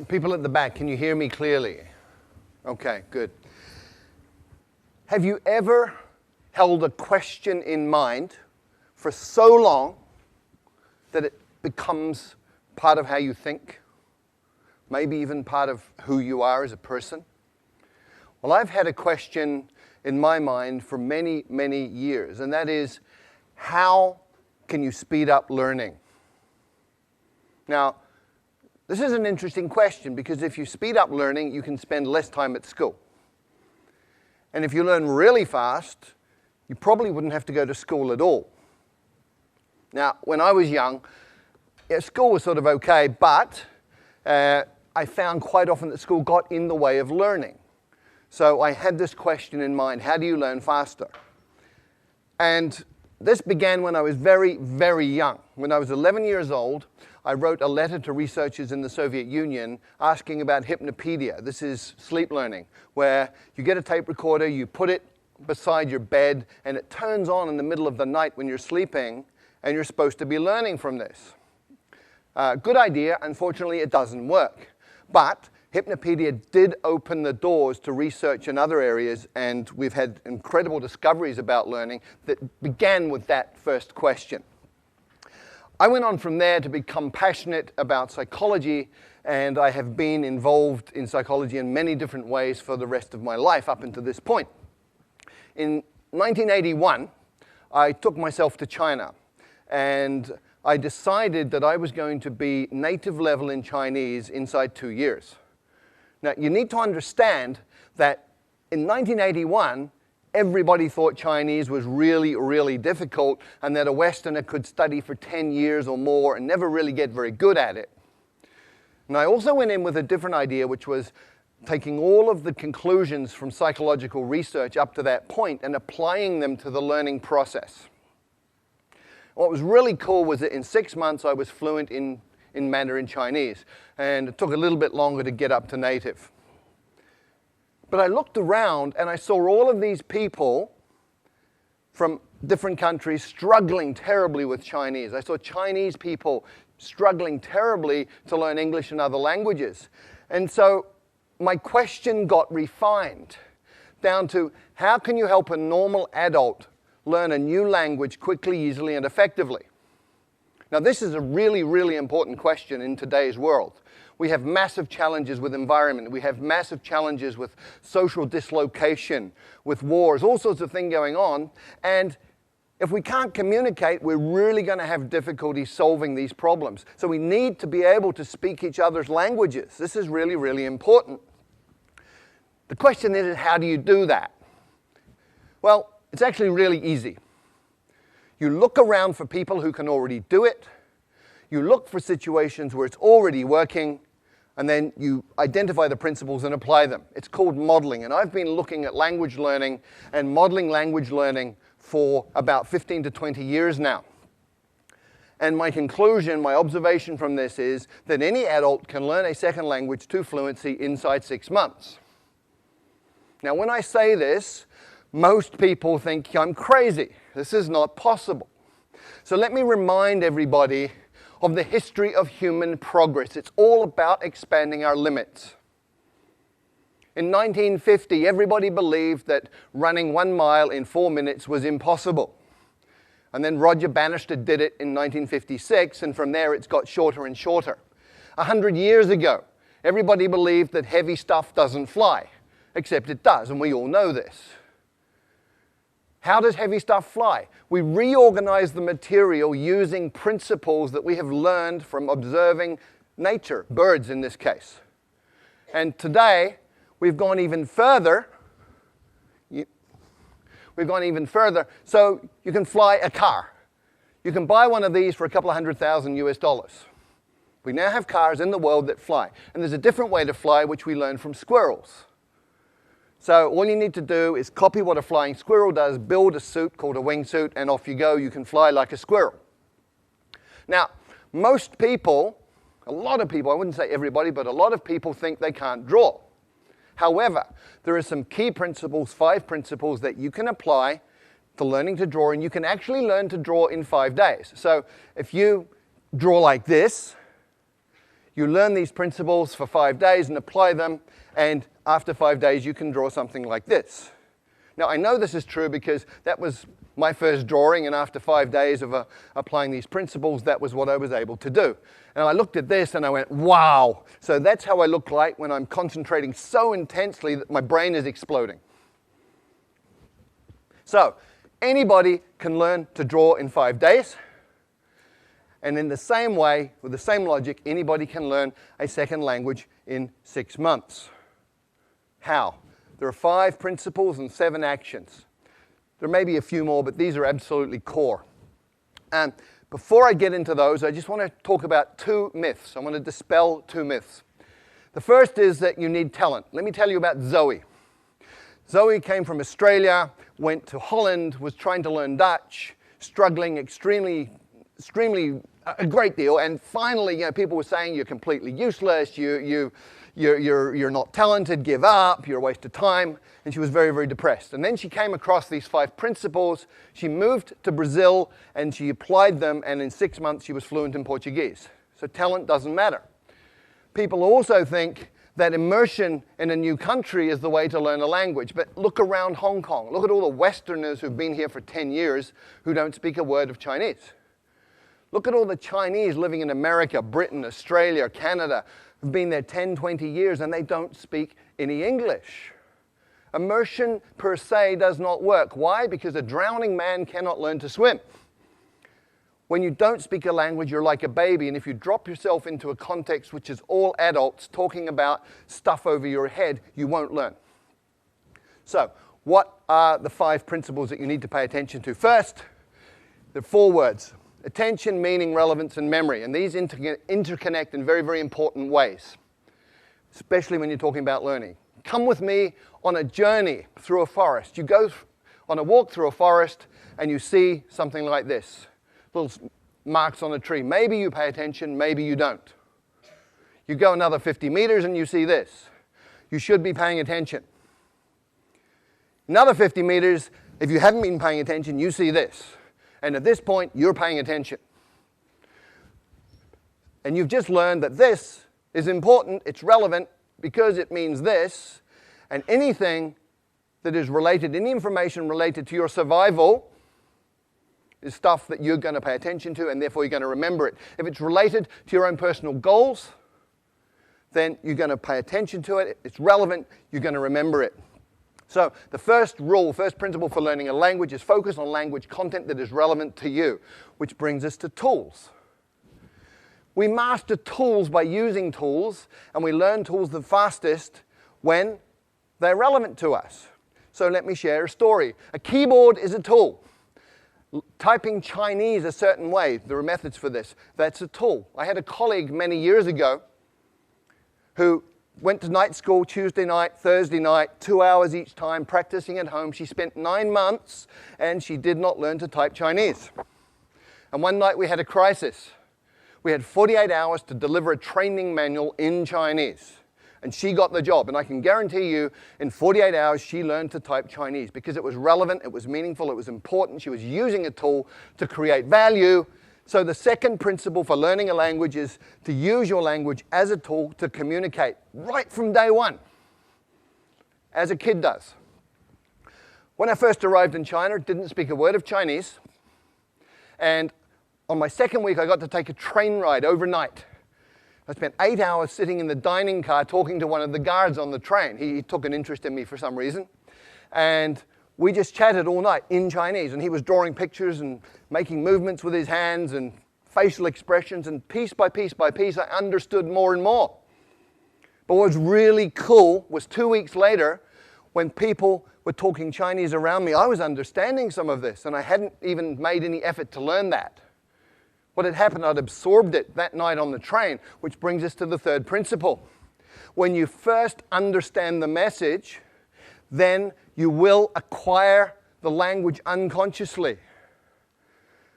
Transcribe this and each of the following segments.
People at the back, can you hear me clearly? Okay, good. Have you ever held a question in mind for so long that it becomes part of how you think? Maybe even part of who you are as a person? Well, I've had a question in my mind for many, many years, and that is, how can you speed up learning? Now, this is an interesting question because if you speed up learning, you can spend less time at school. And if you learn really fast, you probably wouldn't have to go to school at all. Now, when I was young, school was sort of okay, but I found quite often that school got in the way of learning. So I had this question in mind, how do you learn faster? And this began when I was very, very young. When I was 11 years old, I wrote a letter to researchers in the Soviet Union asking about hypnopedia. This is sleep learning, where you get a tape recorder, you put it beside your bed, and it turns on in the middle of the night when you're sleeping, and you're supposed to be learning from this. Good idea. Unfortunately, it doesn't work. But hypnopedia did open the doors to research in other areas, and we've had incredible discoveries about learning that began with that first question. I went on from there to become passionate about psychology, and I have been involved in psychology in many different ways for the rest of my life up until this point. In 1981, I took myself to China, and I decided that I was going to be native level in Chinese inside 2 years. Now, you need to understand that in 1981, everybody thought Chinese was really, really difficult and that a Westerner could study for 10 years or more and never really get very good at it. And I also went in with a different idea, which was taking all of the conclusions from psychological research up to that point and applying them to the learning process. What was really cool was that in 6 months I was fluent in Mandarin Chinese, and it took a little bit longer to get up to native. But I looked around and I saw all of these people from different countries struggling terribly with Chinese. I saw Chinese people struggling terribly to learn English and other languages. And so my question got refined down to, how can you help a normal adult learn a new language quickly, easily, and effectively? Now, this is a really, really important question in today's world. We have massive challenges with environment. We have massive challenges with social dislocation, with wars, all sorts of things going on. And if we can't communicate, we're really going to have difficulty solving these problems. So we need to be able to speak each other's languages. This is really, really important. The question is, how do you do that? Well, it's actually really easy. You look around for people who can already do it. You look for situations where it's already working, and then you identify the principles and apply them. It's called modeling, and I've been looking at language learning and modeling language learning for about 15 to 20 years now. And my conclusion, my observation from this is that any adult can learn a second language to fluency inside 6 months. Now, when I say this, most people think I'm crazy. This is not possible. So let me remind everybody of the history of human progress. It's all about expanding our limits. In 1950, everybody believed that running 1 mile in 4 minutes was impossible. And then Roger Bannister did it in 1956, and from there it's got shorter and shorter. 100 years ago, everybody believed that heavy stuff doesn't fly, except it does, and we all know this. How does heavy stuff fly? We reorganize the material using principles that we have learned from observing nature, birds in this case. And today, we've gone even further. So you can fly a car. You can buy one of these for a couple of $100,000 US. We now have cars in the world that fly. And there's a different way to fly, which we learned from squirrels. So all you need to do is copy what a flying squirrel does, build a suit called a wingsuit, and off you go. You can fly like a squirrel. Now, most people, a lot of people, I wouldn't say everybody, but a lot of people think they can't draw. However, there are some key principles, 5 principles that you can apply to learning to draw, and you can actually learn to draw in 5 days. So if you draw like this, You learn these principles for 5 days and apply them, and after 5 days you can draw something like this. Now I know this is true because that was my first drawing, and after 5 days of applying these principles, that was what I was able to do. And I looked at this and I went, wow! So that's how I look like when I'm concentrating so intensely that my brain is exploding. So anybody can learn to draw in 5 days. And in the same way, with the same logic, anybody can learn a second language in 6 months. How? There are 5 principles and 7 actions. There may be a few more, but these are absolutely core. And before I get into those, I just want to talk about 2 myths. I want to dispel 2 myths. The first is that you need talent. Let me tell you about Zoe. Zoe came from Australia, went to Holland, was trying to learn Dutch, struggling extremely a great deal, and finally, people were saying you're completely useless, you're not talented, give up, you're a waste of time, and she was very, very depressed. And then she came across these 5 principles. She moved to Brazil and she applied them, and in 6 months she was fluent in Portuguese. So talent doesn't matter. People also think that immersion in a new country is the way to learn a language, but look around Hong Kong. Look at all the Westerners who've been here for 10 years who don't speak a word of Chinese. Look at all the Chinese living in America, Britain, Australia, Canada, who've been there 10, 20 years, and they don't speak any English. Immersion per se does not work. Why? Because a drowning man cannot learn to swim. When you don't speak a language, you're like a baby, and if you drop yourself into a context which is all adults talking about stuff over your head, you won't learn. So, what are the 5 principles that you need to pay attention to? First, there are 4 words. Attention, meaning, relevance, and memory. And these interconnect in very, very important ways, especially when you're talking about learning. Come with me on a journey through a forest. You go on a walk through a forest and you see something like this. Little marks on a tree. Maybe you pay attention, maybe you don't. You go another 50 meters and you see this. You should be paying attention. Another 50 meters, if you haven't been paying attention, you see this. And at this point, you're paying attention. And you've just learned that this is important, it's relevant, because it means this, and anything that is related, any information related to your survival is stuff that you're going to pay attention to, and therefore you're going to remember it. If it's related to your own personal goals, then you're going to pay attention to it. It's relevant, you're going to remember it. So the first rule, first principle for learning a language is focus on language content that is relevant to you, which brings us to tools. We master tools by using tools, and we learn tools the fastest when they're relevant to us. So let me share a story. A keyboard is a tool. Typing Chinese a certain way, there are methods for this. That's a tool. I had a colleague many years ago who went to night school Tuesday night, Thursday night, 2 hours each time, practicing at home. She spent 9 months, and she did not learn to type Chinese. And one night we had a crisis. We had 48 hours to deliver a training manual in Chinese. And she got the job. And I can guarantee you, in 48 hours, she learned to type Chinese because it was relevant, it was meaningful, it was important. She was using a tool to create value. So the second principle for learning a language is to use your language as a tool to communicate right from day one, as a kid does. When I first arrived in China, didn't speak a word of Chinese. And on my second week, I got to take a train ride overnight. I spent 8 hours sitting in the dining car talking to one of the guards on the train. He took an interest in me for some reason. And we just chatted all night in Chinese, and he was drawing pictures and making movements with his hands and facial expressions, and piece by piece by piece, I understood more and more. But what was really cool was 2 weeks later, when people were talking Chinese around me, I was understanding some of this, and I hadn't even made any effort to learn that. What had happened, I'd absorbed it that night on the train, which brings us to the third principle. When you first understand the message, then you will acquire the language unconsciously.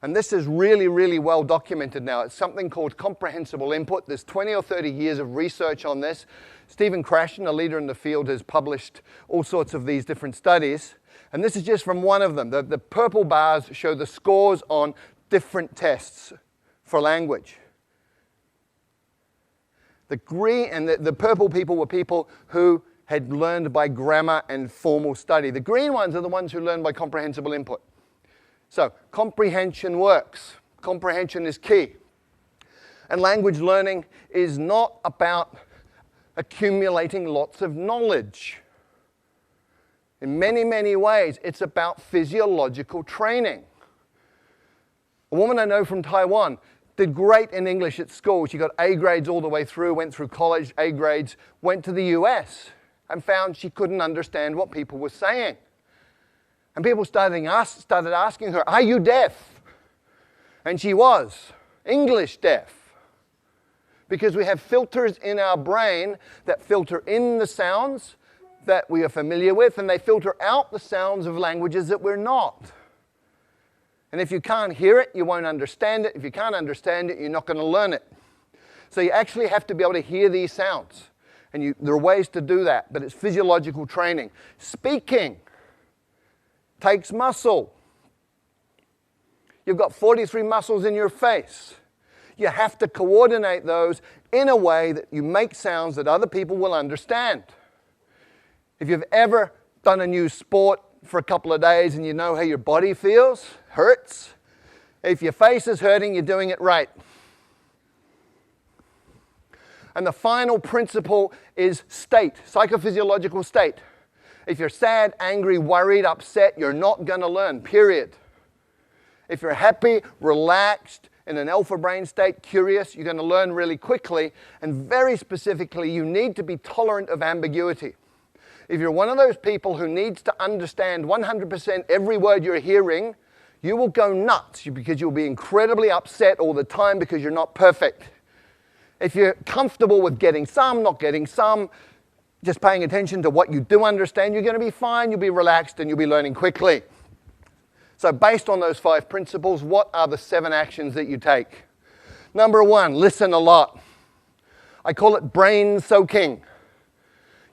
And this is really, really well documented now. It's something called comprehensible input. There's 20 or 30 years of research on this. Stephen Krashen, a leader in the field, has published all sorts of these different studies. And this is just from one of them. The purple bars show the scores on different tests for language. The green and the purple people were people who had learned by grammar and formal study. The green ones are the ones who learn by comprehensible input. So comprehension works. Comprehension is key. And language learning is not about accumulating lots of knowledge. In many, many ways, it's about physiological training. A woman I know from Taiwan did great in English at school. She got A grades all the way through, went through college, A grades, went to the US, and found she couldn't understand what people were saying. And people started asking her, "Are you deaf?" And she was English deaf. Because we have filters in our brain that filter in the sounds that we are familiar with, and they filter out the sounds of languages that we're not. And if you can't hear it, you won't understand it. If you can't understand it, you're not going to learn it. So you actually have to be able to hear these sounds. And there are ways to do that, but it's physiological training. Speaking takes muscle. You've got 43 muscles in your face. You have to coordinate those in a way that you make sounds that other people will understand. If you've ever done a new sport for a couple of days and you know how your body feels, hurts, if your face is hurting, you're doing it right. And the final principle is state, psychophysiological state. If you're sad, angry, worried, upset, you're not going to learn, period. If you're happy, relaxed, in an alpha brain state, curious, you're going to learn really quickly. And very specifically, you need to be tolerant of ambiguity. If you're one of those people who needs to understand 100% every word you're hearing, you will go nuts because you'll be incredibly upset all the time because you're not perfect. If you're comfortable with getting some, not getting some, just paying attention to what you do understand, you're going to be fine, you'll be relaxed, and you'll be learning quickly. So based on those 5 principles, what are the 7 actions that you take? Number 1, listen a lot. I call it brain soaking.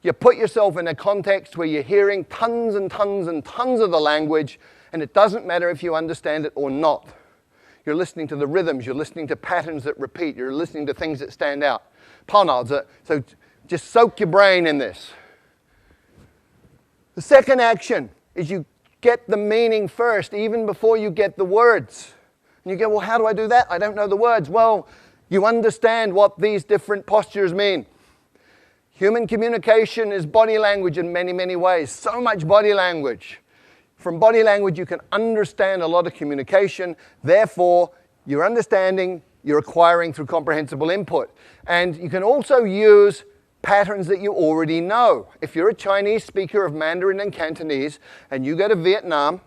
You put yourself in a context where you're hearing tons and tons and tons of the language, and it doesn't matter if you understand it or not. You're listening to the rhythms, you're listening to patterns that repeat, you're listening to things that stand out. So just soak your brain in this. The second action is you get the meaning first, even before you get the words. And you go, well, how do I do that? I don't know the words. Well, you understand what these different postures mean. Human communication is body language in many, many ways. So much body language. From body language, you can understand a lot of communication. Therefore, you're understanding, you're acquiring through comprehensible input. And you can also use patterns that you already know. If you're a Chinese speaker of Mandarin and Cantonese and you go to Vietnam,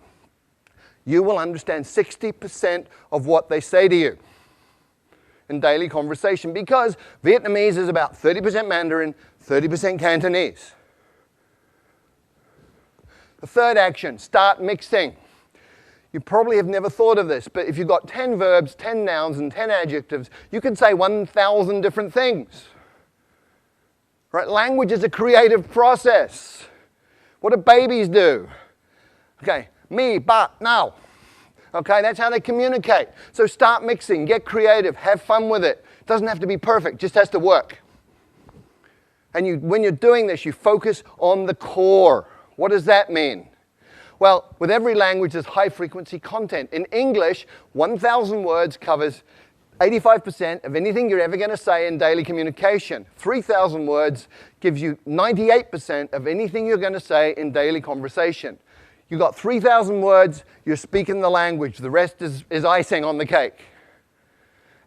you will understand 60% of what they say to you in daily conversation because Vietnamese is about 30% Mandarin, 30% Cantonese. The third action, start mixing. You probably have never thought of this, but if you've got 10 verbs, 10 nouns, and 10 adjectives, you can say 1,000 different things. Right? Language is a creative process. What do babies do? Okay, me, ba, now. Okay, that's how they communicate. So start mixing, get creative, have fun with it. It doesn't have to be perfect, just has to work. And when you're doing this, you focus on the core. What does that mean? Well, with every language, there's high-frequency content. In English, 1,000 words covers 85% of anything you're ever going to say in daily communication. 3,000 words gives you 98% of anything you're going to say in daily conversation. You've got 3,000 words, you're speaking the language. The rest is icing on the cake.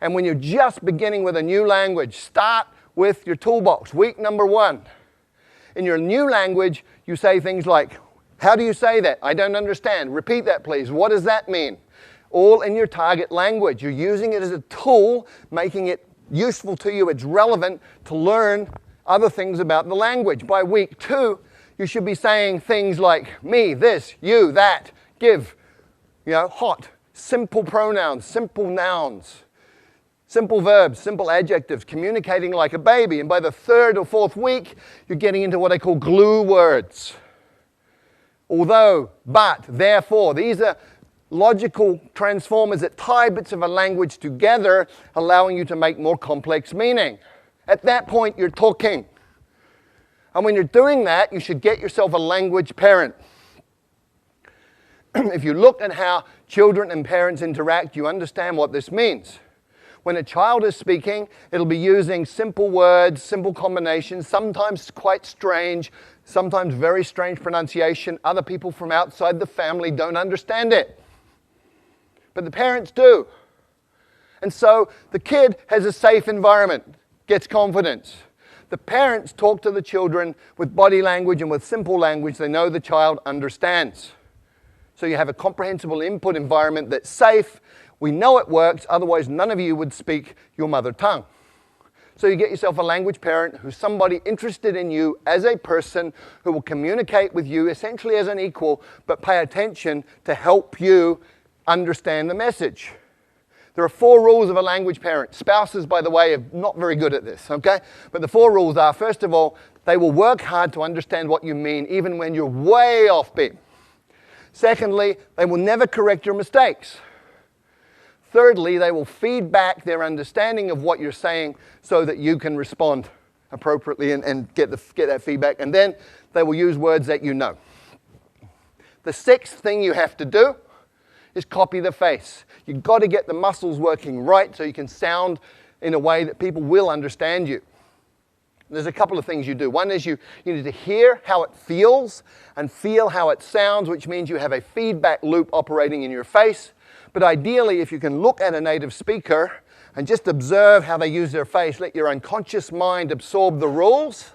And when you're just beginning with a new language, start with your toolbox. Week number 1. In your new language, you say things like, how do you say that? I don't understand. Repeat that, please. What does that mean? All in your target language. You're using it as a tool, making it useful to you. It's relevant to learn other things about the language. By week 2, you should be saying things like me, this, you, that, give, hot, simple pronouns, simple nouns, simple verbs, simple adjectives, communicating like a baby. And by the 3rd or 4th week, you're getting into what I call glue words. Although, but, therefore, these are logical transformers that tie bits of a language together, allowing you to make more complex meaning. At that point, you're talking. And when you're doing that, you should get yourself a language parent. If you look at how children and parents interact, you understand what this means. When a child is speaking, it'll be using simple words, simple combinations, sometimes quite strange, sometimes very strange pronunciation. Other people from outside the family don't understand it. But the parents do. And so the kid has a safe environment, gets confidence. The parents talk to the children with body language and with simple language they know the child understands. So you have a comprehensible input environment that's safe. We know it works, otherwise none of you would speak your mother tongue. So you get yourself a language parent who's somebody interested in you as a person who will communicate with you essentially as an equal, but pay attention to help you understand the message. There are 4 rules of a language parent. Spouses, by the way, are not very good at this, okay? But the 4 rules are, first of all, they will work hard to understand what you mean, even when you're way off beat. Secondly, they will never correct your mistakes. Thirdly, they will feed back their understanding of what you're saying so that you can respond appropriately and get that feedback. And then they will use words that you know. The 6th thing you have to do is copy the face. You've got to get the muscles working right so you can sound in a way that people will understand you. There's a couple of things you do. One is you need to hear how it feels and feel how it sounds, which means you have a feedback loop operating in your face. But ideally, if you can look at a native speaker and just observe how they use their face, let your unconscious mind absorb the rules,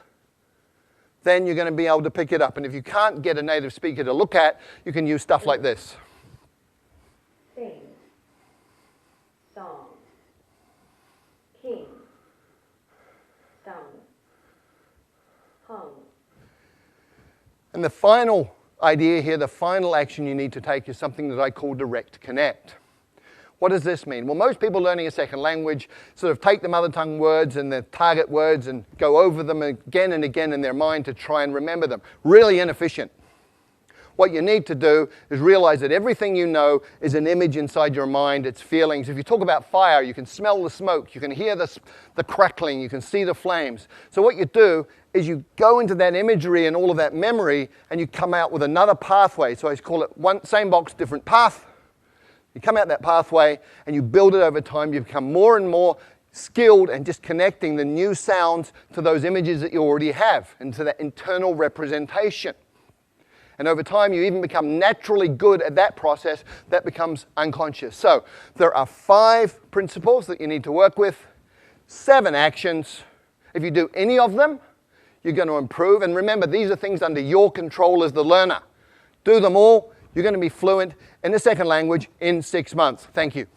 then you're going to be able to pick it up. And if you can't get a native speaker to look at, you can use stuff like this. Sing, song, king, sung, hung. And the final idea here, the final action you need to take is something that I call direct connect. What does this mean? Well, most people learning a second language sort of take the mother tongue words and the target words and go over them again and again in their mind to try and remember them. Really inefficient. What you need to do is realize that everything you know is an image inside your mind, it's feelings. If you talk about fire, you can smell the smoke, you can hear the crackling, you can see the flames. So what you do is you go into that imagery and all of that memory and you come out with another pathway. So I call it same box, different path. You come out that pathway and you build it over time. You become more and more skilled and just connecting the new sounds to those images that you already have and to that internal representation. And over time, you even become naturally good at that process that becomes unconscious. So there are 5 principles that you need to work with, 7 actions. If you do any of them, you're going to improve. And remember, these are things under your control as the learner. Do them all. You're going to be fluent in a second language in 6 months. Thank you.